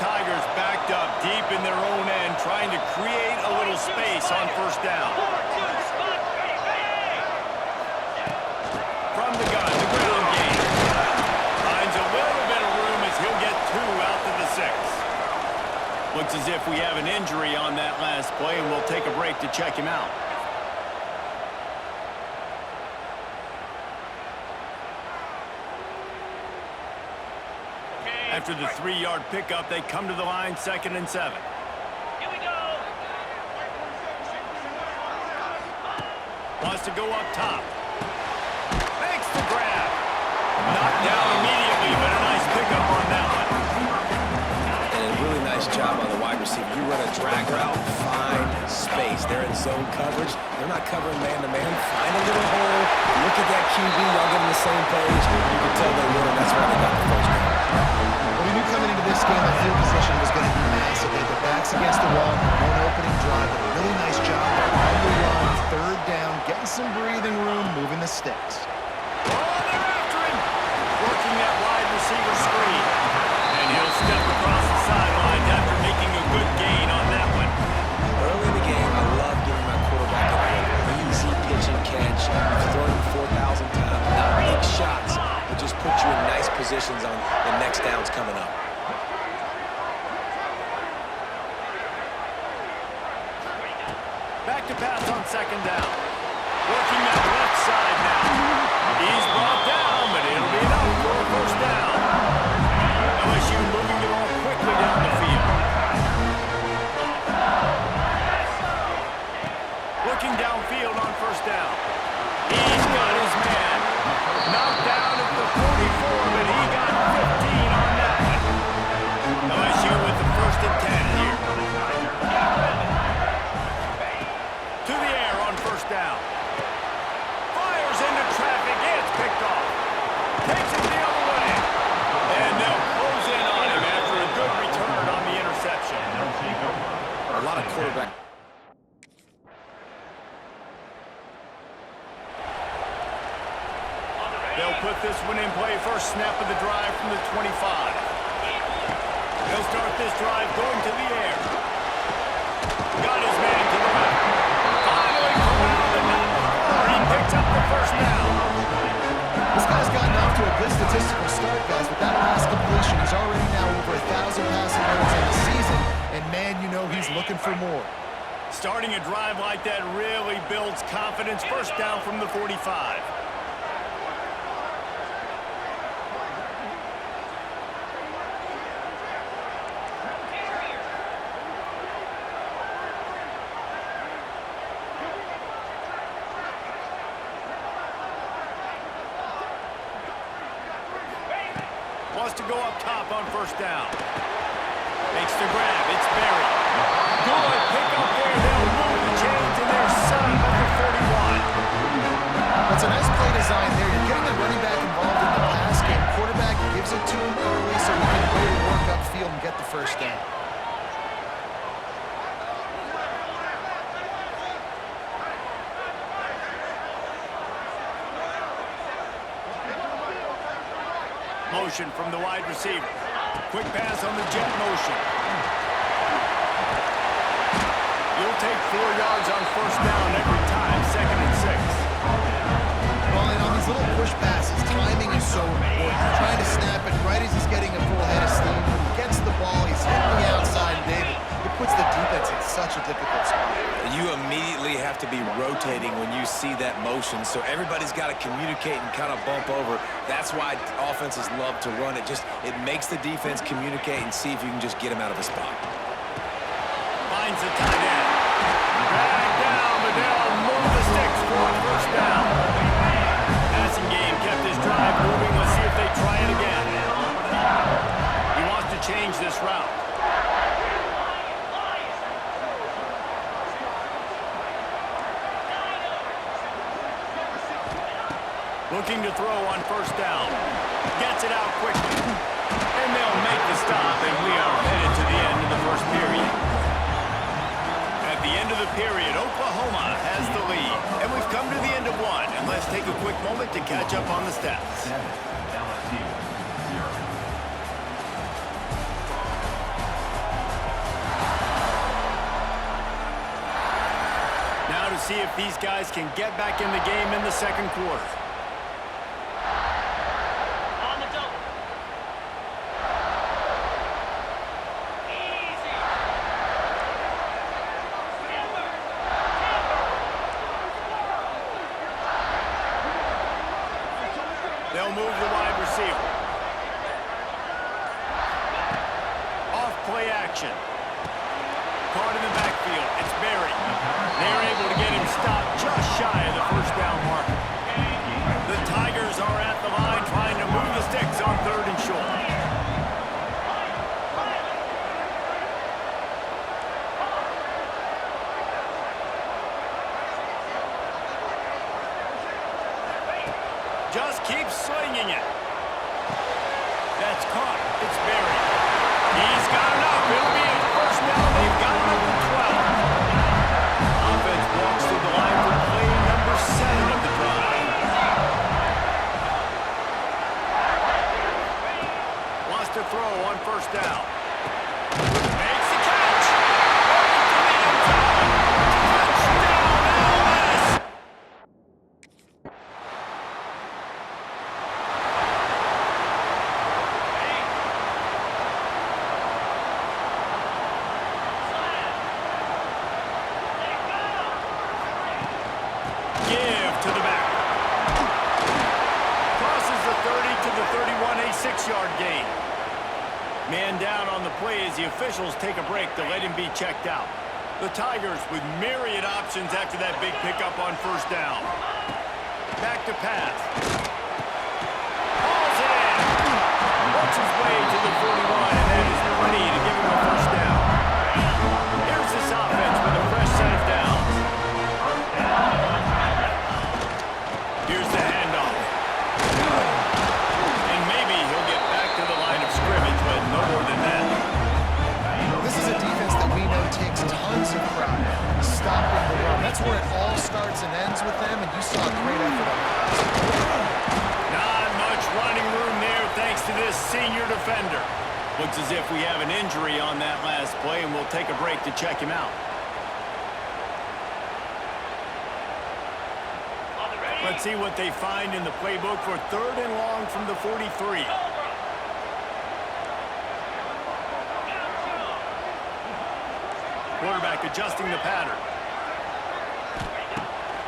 Tigers backed up deep in their own end, trying to create a little space on first down. From the gun, the ground game. Finds a little bit of room as he'll get 2 out to the 6. Looks as if we have an injury on that last play, and we'll take a break to check him out. After the 3-yard pickup, they come to the line, 2nd and 7. Here we go. Wants to go up top. Makes the grab. Knocked down immediately, but a nice pickup on that one. And a really nice job on the wide receiver. You run a drag route, find space. They're in zone coverage. They're not covering man-to-man. Find a little hole. Look at that QB. Y'all get on the same page. You can tell they win, and that's why they got the first down. Well, we knew coming into this game that field position was going to be massive. They had their backs against the wall, one opening drive, but a really nice job there on the run, 3rd down, getting some breathing room, moving the sticks. Oh, they're after him! Working that wide receiver screen. And he'll step across the sidelines after making a good gain on that one. Early in the game, I love giving my quarterback an easy pitch and catch. You've thrown him 4,000 times, not big shots, but just put you in nice positions on the next downs coming up. Back to pass on 2nd down. Working that left side now. He's brought down, but it'll be enough for a first down. LSU moving the ball quickly down the field. Looking downfield on first down. He's got his man. Knocked down at the 44, but he got 15 on that one. LSU with the 1st and 10 here. To the air on first down. Fires into traffic. It's picked off. Takes it the other way. And they'll close in on him after a good return on the interception. A lot of quarterback. They'll put this one in play. First snap of the drive from the 25. They'll start this drive going to the air. Got his man to the left. Finally corralled and not before he picks up the first down. This guy's gotten off to a good statistical start, guys. With that last completion, he's already now over 1,000 passing yards in the season. And, man, you know he's looking for more. Starting a drive like that really builds confidence. First down from the 45. Wants to go up top on first down. Makes the grab. It's buried. Good pick up there. They'll move the chains, and they're set up at the 41. That's a nice play design there. You're getting the running back involved in the pass game. Quarterback gives it to him early so he can go to work upfield and get the first down. Motion from the wide receiver. Quick pass on the jet motion. You'll take 4 yards on first down every time, 2nd and 6. Well, and on these little push passes, timing is so important. You're trying to snap it right as he's getting a full head of steam. When he gets the ball, he's hitting the outside, David. It puts the defense in such a difficult spot. You immediately have to be rotating when you see that motion, so everybody's got to communicate and kind of bump over. That's why offenses love to run it. It makes the defense communicate and see if you can just get him out of a spot. Finds the tight end. Drag down, but they'll move the sticks for a first down. Passing game kept his drive moving. Let's see if they try it again. He wants to change this route. Looking to throw on first down. Gets it out quickly. And they'll make the stop, and we are headed to the end of the first period. At the end of the period, Oklahoma has the lead. And we've come to the end of one. And let's take a quick moment to catch up on the stats. see if these guys can get back in the game in the second quarter. On the double. Easy. They'll move the wide receiver. Off play action. Caught in the backfield. It's Barry. They're able to get him stopped just shy of the first down marker. The Tigers are at the line trying to move the sticks on 3rd and short. Just keep slinging it. That's caught. It's Barry. He's got enough. It'll be his first down. They've got him at the 12. Offense walks to the line for play number 7 of the drive. Wants to throw on first down. Makes the catch. Touchdown, LS. Give to the back. Crosses the 30 to the 31, a 6-yard gain. Man down on the play as the officials take a break to let him be checked out. The Tigers with myriad options after that big pickup on first down. Back to pass. Hauls it in. Works his way to the 41, and that is plenty to give him a first down. Here's this offense with a fresh set of downs. Here's the handoff. And maybe he'll get back to the line of scrimmage, but no more than that. This is a defense that we know takes tons of pride in stopping the run. That's where it all starts and ends with them, and you saw a great effort on that. Not much running room there thanks to this senior defender. Looks as if we have an injury on that last play, and we'll take a break to check him out. Let's see what they find in the playbook for 3rd and long from the 43. Quarterback adjusting the pattern.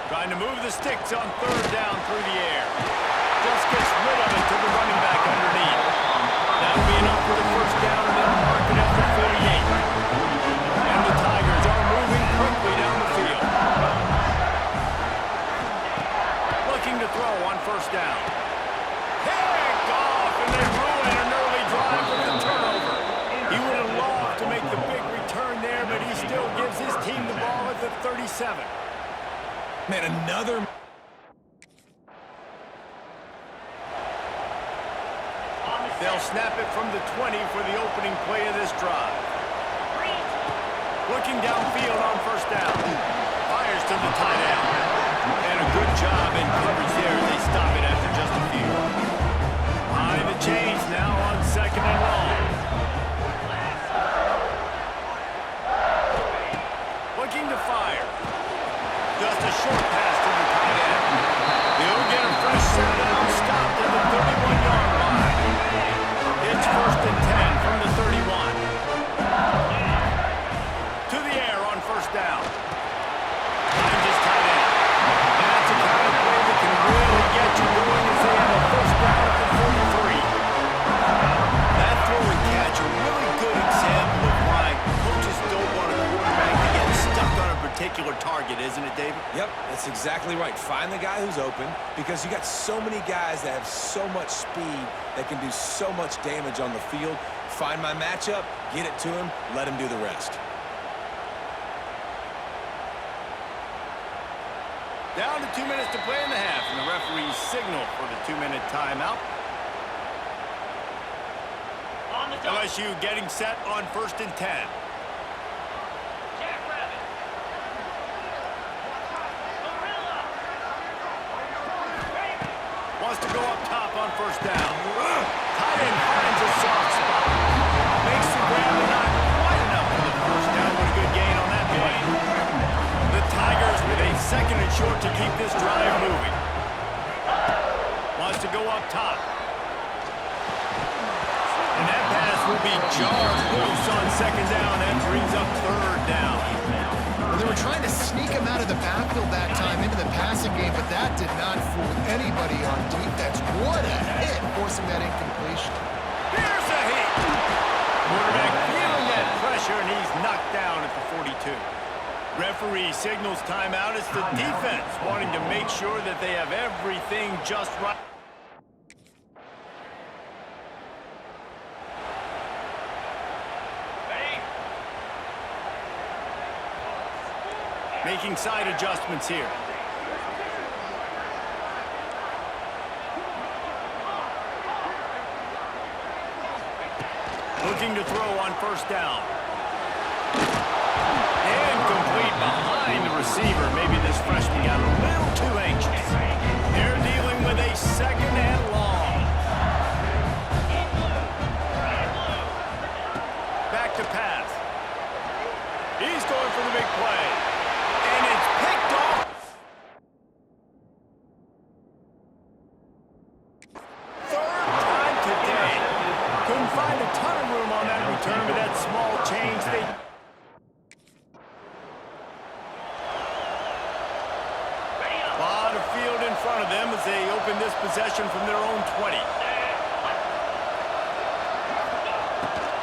Trying to move the sticks on 3rd down through the air. Just gets rid of it to the running back underneath. That'll be enough for the first down, and they'll mark it at the 48. And the Tigers are moving quickly down the field. Looking to throw on first down. Picked off, and they ruin an early drive with a turnover. He would have loved to make the big return there, but he still gives his team the ball at the 37. Man, another... They'll snap it from the 20 for the opening play of this drive. Looking downfield on first down. Fires to the tight end. And a good job in coverage there as they stop it after just a few. Behind the chains now on 2nd and long. Looking to fire. Just a short pass to the tight end. He'll get a fresh set down, stopped at the 31-yard line. It's 1st and 10 from the 31. To the air on first down. Finds his tight end. That's a kind of play that can really get you going as they have a first down at the 43. That throw and catch, a really good example of why coaches don't want a quarterback to get stuck on a particular target, isn't it, David? Yep, that's exactly right. Find the guy who's open, because you got so many guys that have so much speed that can do so much damage on the field. Find my matchup, get it to him, let him do the rest. Down to 2 minutes to play in the half, and the referees signal for the 2-minute timeout. LSU getting set on 1st and 10. Wants to go up top on first down. Tight end finds a soft spot. Makes the grab, but not quite enough for the first down. What a good gain on that play. The Tigers with a second second down and brings up third down. Well, they were trying to sneak him out of the backfield that time into the passing game, but that did not fool anybody on defense. What a hit, forcing that incompletion. Here's a hit. Quarterback feeling that pressure, and he's knocked down at the 42. Referee signals timeout. It's the defense wanting to make sure that they have everything just right. Making side adjustments here. Looking to throw on first down. And complete behind the receiver. Maybe this freshman got a little too anxious. They're dealing with a second and long. Back to pass. He's going for the big play. And it's picked off. Third time today. Couldn't find a ton of room on that return, but that small change, a lot of field in front of them as they open this possession from their own 20.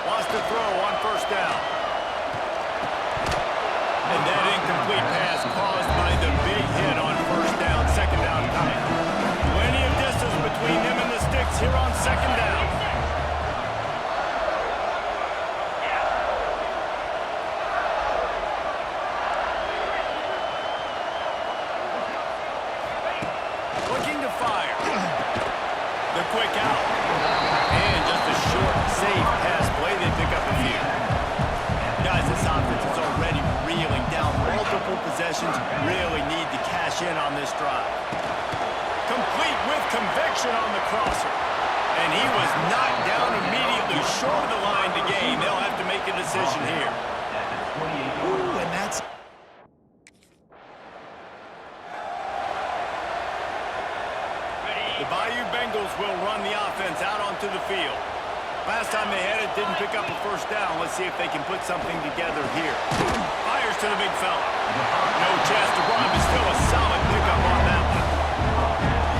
Wants to throw on first down. And that incomplete pass caused by the big hit on first down, second down coming. Plenty of distance between them and the sticks here on second down. Looking to fire. The quick out. And just a short, safe pass play. They pick up a few. Guys, this offense is already reeling down multiple possessions. Really need to cash in on this drive. Complete with conviction on the crosser. And he was knocked down immediately short of the line to gain. They'll have to make a decision here. Ooh, and that's... The Bayou Bengals will run the offense out onto the field. Last time they had it, didn't pick up a first down. Let's see if they can put something together here. Fires to the big fella. No chance to run, but still a solid pickup on that one.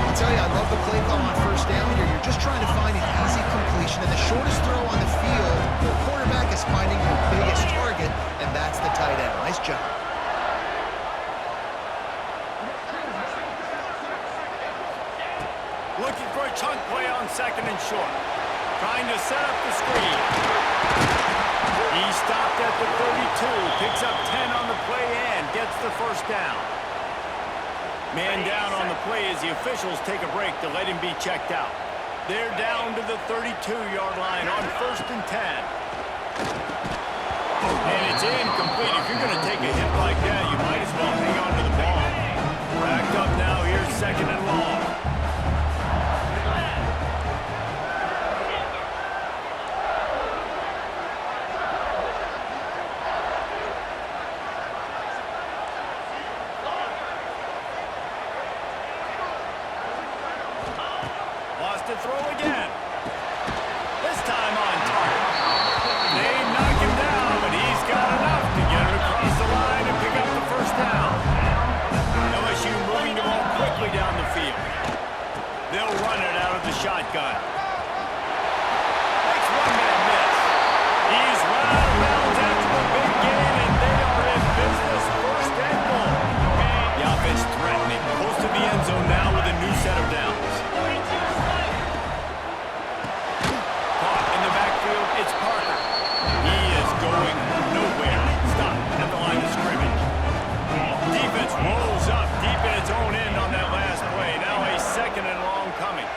I'll tell you, I love the play call on first down here. You're just trying to find an easy completion, and the shortest throw on the field, the quarterback is finding the biggest target, and that's the tight end. Nice job. Looking for a chunk play on second and short. Trying to set up the screen. He stopped at the 32, picks up 10 on the play and gets the first down. Man down on the play as the officials take a break to let him be checked out. They're down to the 32-yard line on first and 10. And it's incomplete. If you're going to take a hit like that, you might as well hang on to the ball. Backed up now, here's second and long. To throw again. This time on target. They knock him down, but he's got enough to get it across the line and pick up the first down. LSU moving the ball quickly down the field. They'll run it out of the shotgun. Makes one man miss. He's run out of bounds after the big gain, and they are in business. First and goal. The offense threatening. Close to the end zone now with a new set of downs. It's Parker. He is going nowhere. Stop at the line of scrimmage. Defense rolls up deep in its own end on that last play. Now a second and long coming.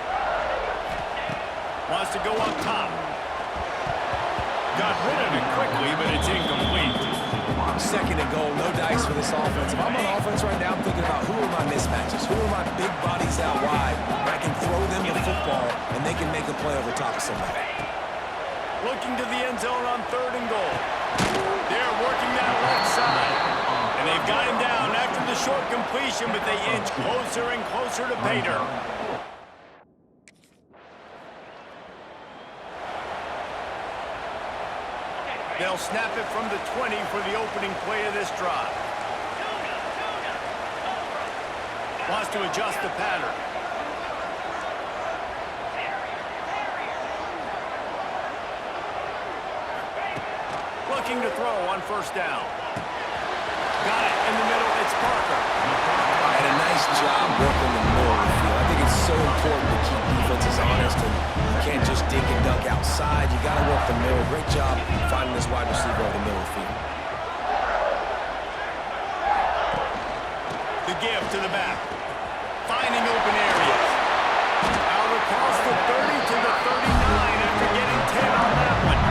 Wants to go up top. Got rid of it quickly, but it's incomplete. Second and goal, no dice for this offense. If I'm on offense right now, I'm thinking about who are my mismatches? Who are my big bodies out wide? I can throw them the football, and they can make a play over top of somebody. Looking to the end zone on third and goal. They're working that left side. And they've got him down after the short completion, but they inch closer and closer to pay dirt. They'll snap it from the 20 for the opening play of this drive. Wants to adjust the pattern. Looking to throw on first down. Got it in the middle. It's Parker. And a nice job working the middle of the field. I think it's so important to keep defenses honest, and you can't just dink and dunk outside. You got to work the middle. Great job finding this wide receiver over the middle of the field. The give to the back. Finding open areas. Out across the 30 to the 39 after getting 10 on that one.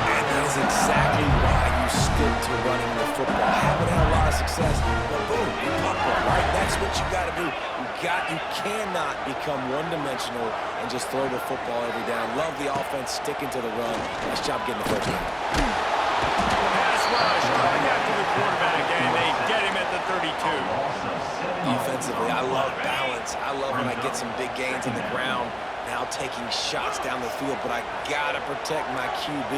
And that is exactly why you stick to running the football. Haven't had a lot of success, but boom, you pop one, right? That's what you got to do. You cannot become one-dimensional and just throw the football every down. Love the offense sticking to the run. Nice job getting the first down. Pass rush coming after the quarterback, and they get him at the 32. Offensively, I love balance. I love when I get some big gains on the ground, now taking shots down the field, but I gotta protect my QB.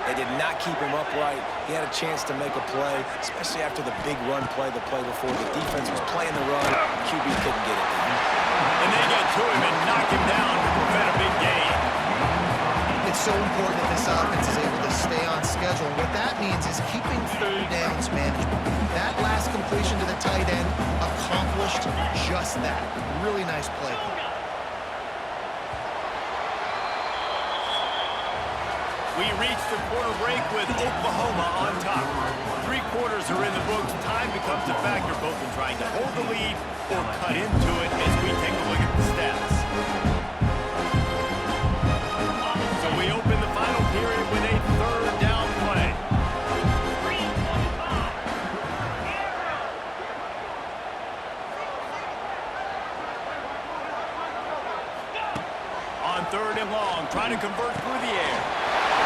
They did not keep him upright. He had a chance to make a play, especially after the big run play the play before. The defense was playing the run. QB couldn't get it down. And they get to him and knock him down to prevent a big gain. It's so important that this offense is able to stay on schedule. And what that means is keeping third downs manageable. That last completion to the tight end accomplished just that. Really nice play. We reach the quarter break with Oklahoma on top. 3 quarters are in the books. Time becomes a factor both in trying to hold the lead or cut into it as we take a look at the stats. So we open the final period with a third down play. On third and long, trying to convert through the air.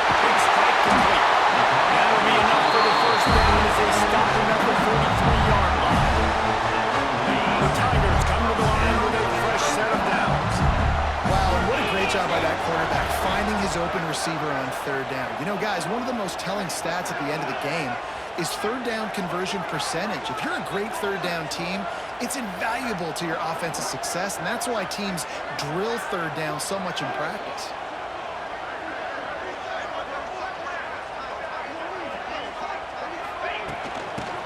Big strike complete. That'll be enough for the first down as they stop him at the 43-yard line. The Tigers come to the line with a fresh set of downs. Wow, and what a great job by that quarterback, finding his open receiver on third down. You know, guys, one of the most telling stats at the end of the game is third down conversion percentage. If you're a great third down team, it's invaluable to your offensive success, and that's why teams drill third down so much in practice.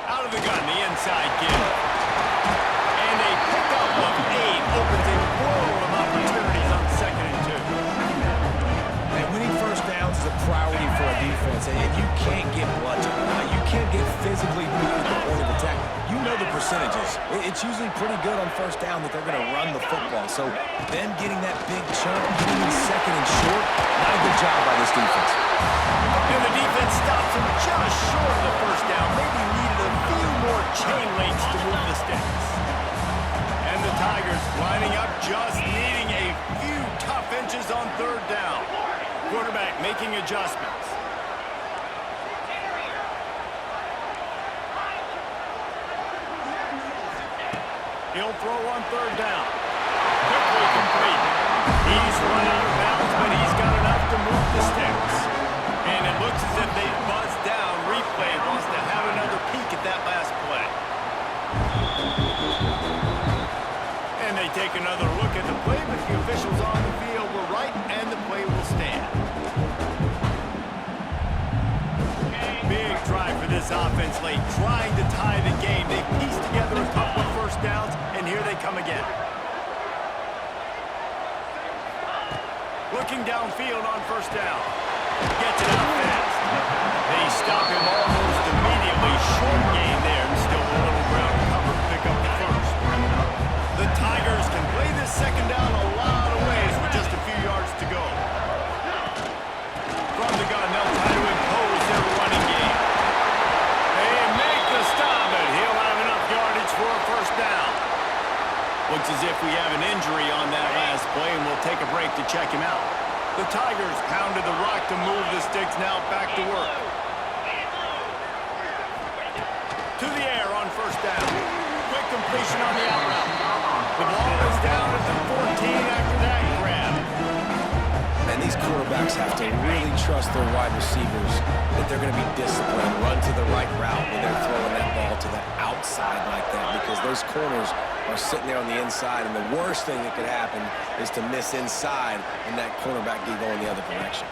Out of the gun, the inside give. And a pickup of 8 opens a world of opportunities on 2nd and 2. And winning first downs is a priority for a defense, and you can't get bludgeoned. You can't get physically beat at the point of attack. You know the percentages. It's usually pretty good on first down that they're going to run the football. So them getting that big chunk, getting in 2nd and short, not a good job by this defense. And the defense stops him just short of the first down. Maybe needed a few more chain links to move the sticks. And the Tigers lining up, just needing a few tough inches on third down. Quarterback making adjustments. He'll throw on third down. Quickly complete. He's run out of bounds, but he's got enough to move the sticks. And it looks as if they've buzzed down. Replay wants to have another peek at that last play. And they take another look at the play, but the officials on the field were right, and the play will stand. Big drive for this offense late, trying to tie the game. They pieced together a couple of first downs, and here they come again. Looking downfield on first down. Gets it out fast. They stop him almost immediately. Short gain there, and still a little ground to cover to pick up the first. The Tigers can play this second down a lot of ways with just a few yards to go. From the gun, they'll try to impose their running game. They make the stop, and he'll have enough yardage for a first down. Looks as if we have an injury on that last play, and we'll take a break to check him out. The Tigers pounded the rock to move the sticks, now back to work. To the air on first down. Quick completion on the out route. The ball is down at the 14 after that grab. And these quarterbacks have to really trust their wide receivers that they're going to be disciplined, run to the right route when they're throwing that ball to the outside like that, because those corners are sitting there on the inside, and the worst thing that could happen is to miss inside and that cornerback be going the other direction.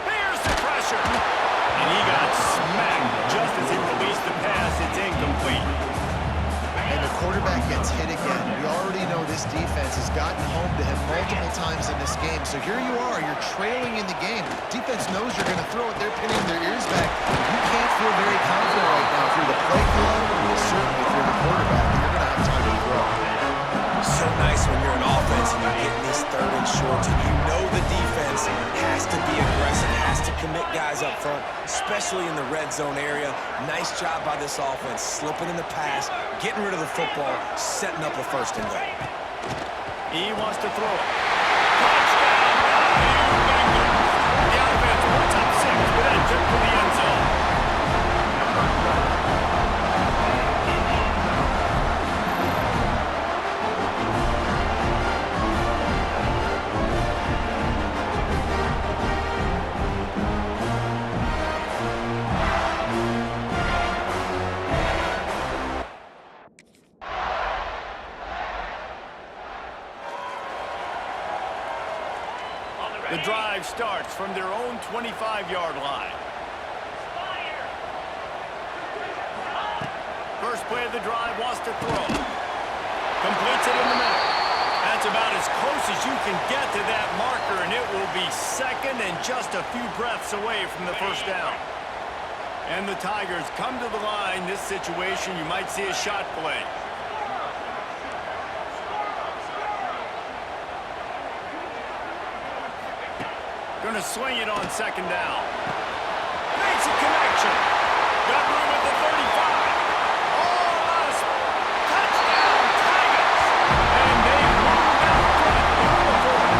Here's the pressure. And he got smacked just as he released the pass. It's incomplete. And the quarterback gets hit again. We already know this defense has gotten home to him multiple times in this game. So here you are, you're trailing in the game. Defense knows you're going to throw it. They're pinning their ears back. You can't feel very confident right now if you're the play caller, or certainly if you're the quarterback, that you're going to have time to throw. So nice when you're an offense and you're getting these third and shorts, and you know the defense has to be aggressive, has to commit guys up front, especially in the red zone area. Nice job by this offense, slipping in the pass, getting rid of the football, setting up a first and goal. He wants to throw it. Touchdown! The offense puts up 6 with that trip to the end zone. The drive starts from their own 25-yard line. First play of the drive, wants to throw. Completes it in the middle. That's about as close as you can get to that marker, and it will be second and just a few breaths away from the first down. And the Tigers come to the line. This situation, you might see a shot play. Going to swing it on second down. Makes a connection. Got room at the 35. All us. Touchdown, Tigers. And they move out front on the 4.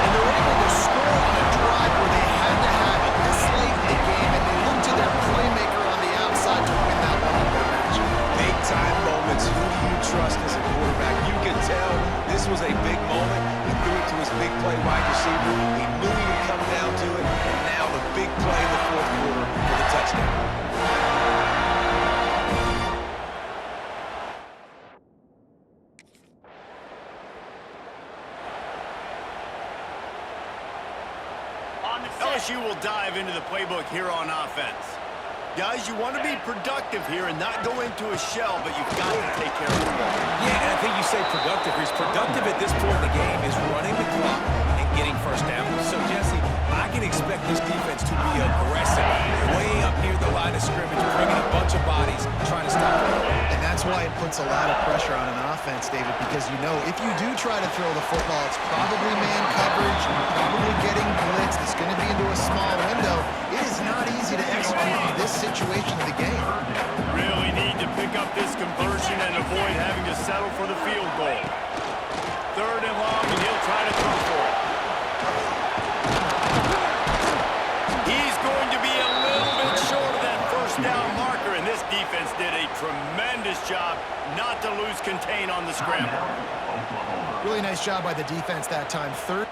And they're able to score on a drive where they had to have it this late in the game, and they look to their playmaker on the outside to win that one-on-one match. Big time moments. Who do you trust as a quarterback? You can tell this was a big moment. He threw it to his big play wide receiver. He knew he would come down to it, and now the big play in the fourth quarter for the touchdown. LSU will dive into the playbook here on offense. Guys, you want to be productive here and not go into a shell, but you've got to take care of the ball. Yeah, and I think you say productive. He's productive at this point in the game is running the clock and getting first down. So, Jesse, I can expect this defense to be aggressive, way up near the line of scrimmage, bringing a bunch of bodies, trying to stop the run. And that's why it puts a lot of pressure on an offense, David, because you know if you do try to throw the football, it's probably man coverage, probably getting blitzed, it's going to be into a small window. It is not easy to execute in this situation of the game. Really need to pick up this conversion and avoid having to settle for the field goal. Third and long, and he'll try to throw for it. He's going to be a little bit short of that first down marker, and this defense did a tremendous job not to lose contain on the scramble. Really nice job by the defense that time. Third.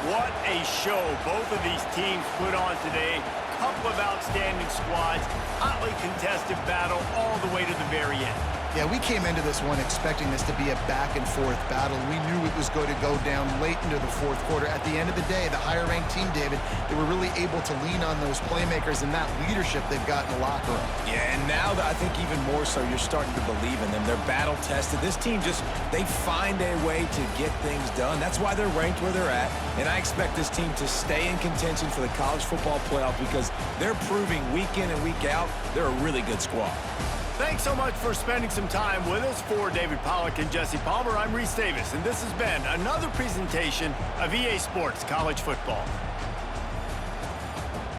What a show both of these teams put on today. Couple of outstanding squads, hotly contested battle all the way to the very end. Yeah, we came into this one expecting this to be a back-and-forth battle. We knew it was going to go down late into the fourth quarter. At the end of the day, the higher-ranked team, David, they were really able to lean on those playmakers and that leadership they've got in the locker room. Yeah, and now I think even more so, you're starting to believe in them. They're battle-tested. This team they find a way to get things done. That's why they're ranked where they're at. And I expect this team to stay in contention for the college football playoff because they're proving week in and week out they're a really good squad. Thanks so much for spending some time with us. For David Pollack and Jesse Palmer, I'm Reese Davis, and this has been another presentation of EA Sports College Football.